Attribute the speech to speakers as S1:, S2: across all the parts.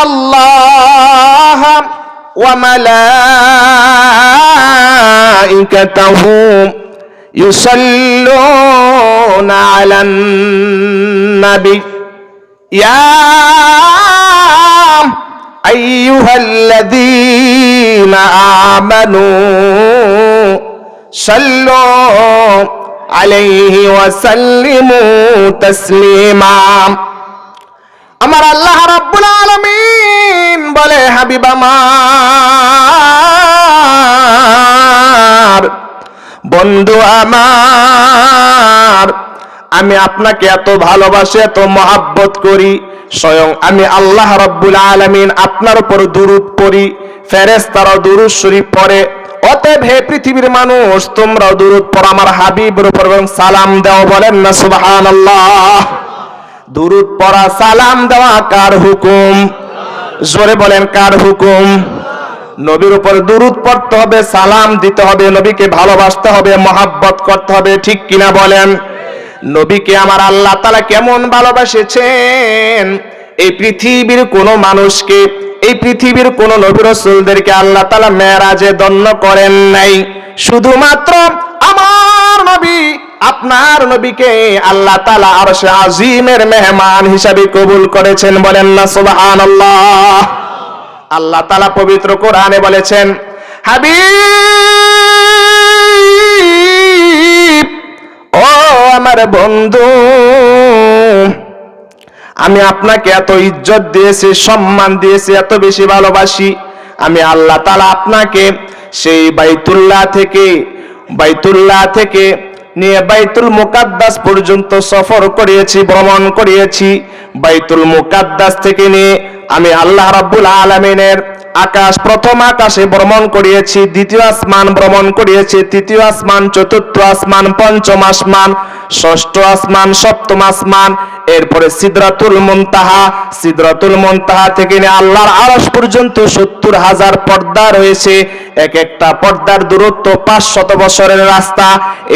S1: ইন্নাল্লাহা ওয়া মালাইকাতাহু ইউসাল্লুনা আলান নবী ইয়া আইয়ুহাল্লাযীনা আমানু সাল্লু আলাইহি ওয়া সাল্লিমু তাসলিমা। আমার আল্লাহ রাব্বুল আলামিন বলে, হাবিব আমার, বন্ধু আমার, আমি আপনাকে এত ভালোবাসি, এত মহব্বত করি, স্বয়ং আমি আল্লাহ রাব্বুল আলামিন আপনার উপর দুরূদ পড়ি, ফেরেশতারাও দুরূদ শরীফ পড়ে। অতএব হে পৃথিবীর মানুষ, তোমরাও দুরূদ পড়ো আমার হাবিবের উপর এবং সালাম দাও। বলেন না সুবহানাল্লাহ। দুরূদ পড়া, সালাম দেওয়া কার হুকুম? জোরে বলেন, কার হুকুম? নবীর উপর দুরূদ পড়তে হবে, সালাম দিতে হবে, নবীকে ভালোবাসতে হবে, মহব্বত করতে হবে, ঠিক কিনা বলেন? নবীকে আমার আল্লাহ তাআলা কেমন ভালোবাসেছেন, এই পৃথিবীর কোন মানুষকে, এই পৃথিবীর কোন নবী রাসূলদেরকে আল্লাহ তাআলা মেরাজে দন্য করেন নাই। শুধুমাত্র আমার নবী, আপনার নবীকে আল্লাহ তাআলা আরশে আজিমের মেহমান হিসাবে কবুল করেছেন। বলেন না সুবহানাল্লাহ। আল্লাহ তাআলা পবিত্র কোরআনে বলেছেন, হাবিব ও আমার বন্ধু, আমি আপনাকে এত ইজ্জত দিয়েছি, সম্মান দিয়েছি, এত বেশি ভালোবাসি, আমি আল্লাহ তাআলা আপনাকে সেই বাইতুল্লাহ থেকে নিয়ে বাইতুল মুকাদ্দাস পর্যন্ত সফর করিয়েছি, ভ্রমণ করিয়েছি। বাইতুল মুকাদ্দাস থেকে নিয়ে আমি আল্লাহ রাব্বুল আলামিনের আকাশ, প্রথম আকাশে ভ্রমণ করিয়েছি, দ্বিতীয় আসমান ভ্রমণ করিয়েছি, তৃতীয় আসমান, চতুর্থ আসমান, পঞ্চম আসমান, ষষ্ঠ আসমান, সপ্তম আসমান, এরপরে সিদরাতুল মুনতাহা থেকে নিয়ে আল্লাহর আরশ পর্যন্ত ৭০,০০০ পর্দা রয়েছে। এক একটা পর্দার দূরত্ব ৫০০ বছরের রাস্তা।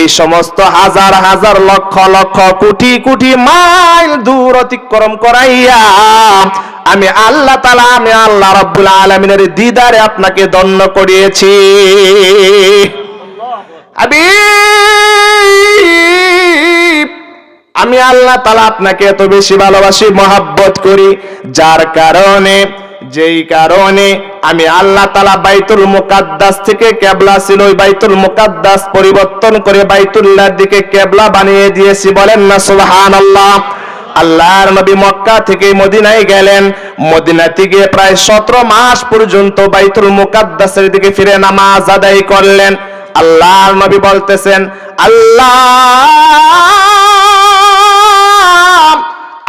S1: এই সমস্ত হাজার হাজার লক্ষ লক্ষ কোটি কোটি মাইল দূর অতিক্রম করাইয়া আমি আল্লাহ তাআলা, আমি আল্লাহ রাব্বুল আলামিনের দিদারে আপনাকে ধন্য করিয়েছি। আমি আল্লাহ তাআলা আপনাকে এত বেশি ভালোবাসি, মহব্বত করি, যেই কারণে আমি আল্লাহ তাআলা বাইতুল মুকাদ্দাস থেকে কিবলা ছিল, ওই বাইতুল মুকাদ্দাস পরিবর্তন করে বাইতুল্লাহর দিকে কিবলা বানিয়ে দিয়েছি। বলেন না সুবহানাল্লাহ। আল্লাহর নবী মক্কা থেকে মদিনায় গেলেন, মদিনা থেকে প্রায় 17 মাস পর্যন্ত বাইতুল মুকাদ্দাসের দিকে ফিরে নামাজ আদায় করলেন। আল্লাহর নবী বলতেছেন, আল্লাহ,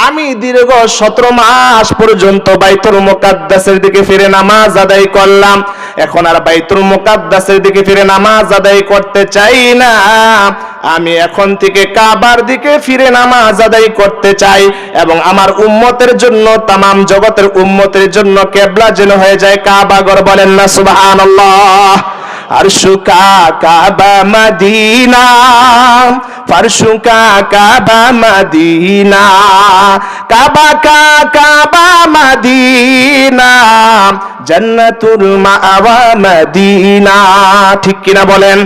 S1: আমি দীর্ঘ 17 মাস পর্যন্ত বাইতুল মুকাদ্দাসের দিকে ফিরে নামাজ আদায় করলাম, এখন আর বাইতুল মুকাদ্দাসের দিকে ফিরে নামাজ আদায় করতে চাই না, আমি এখন থেকে কাবার দিকে ফিরে নামাজ আদায় করতে চাই, এবং আমার উম্মতের জন্য, তামাম জগতের উম্মতের জন্য কিবলা যেন হয়ে যায় কাবা ঘর। বলেন না সুবহানাল্লাহ। আরশুকা কাবা মদিনা, ফারশুকা কাবা মদিনা, কাবা কা কাবা মদিনা, জান্নাতুল মাওয়া মদিনা। ঠিক কিনা বলেন?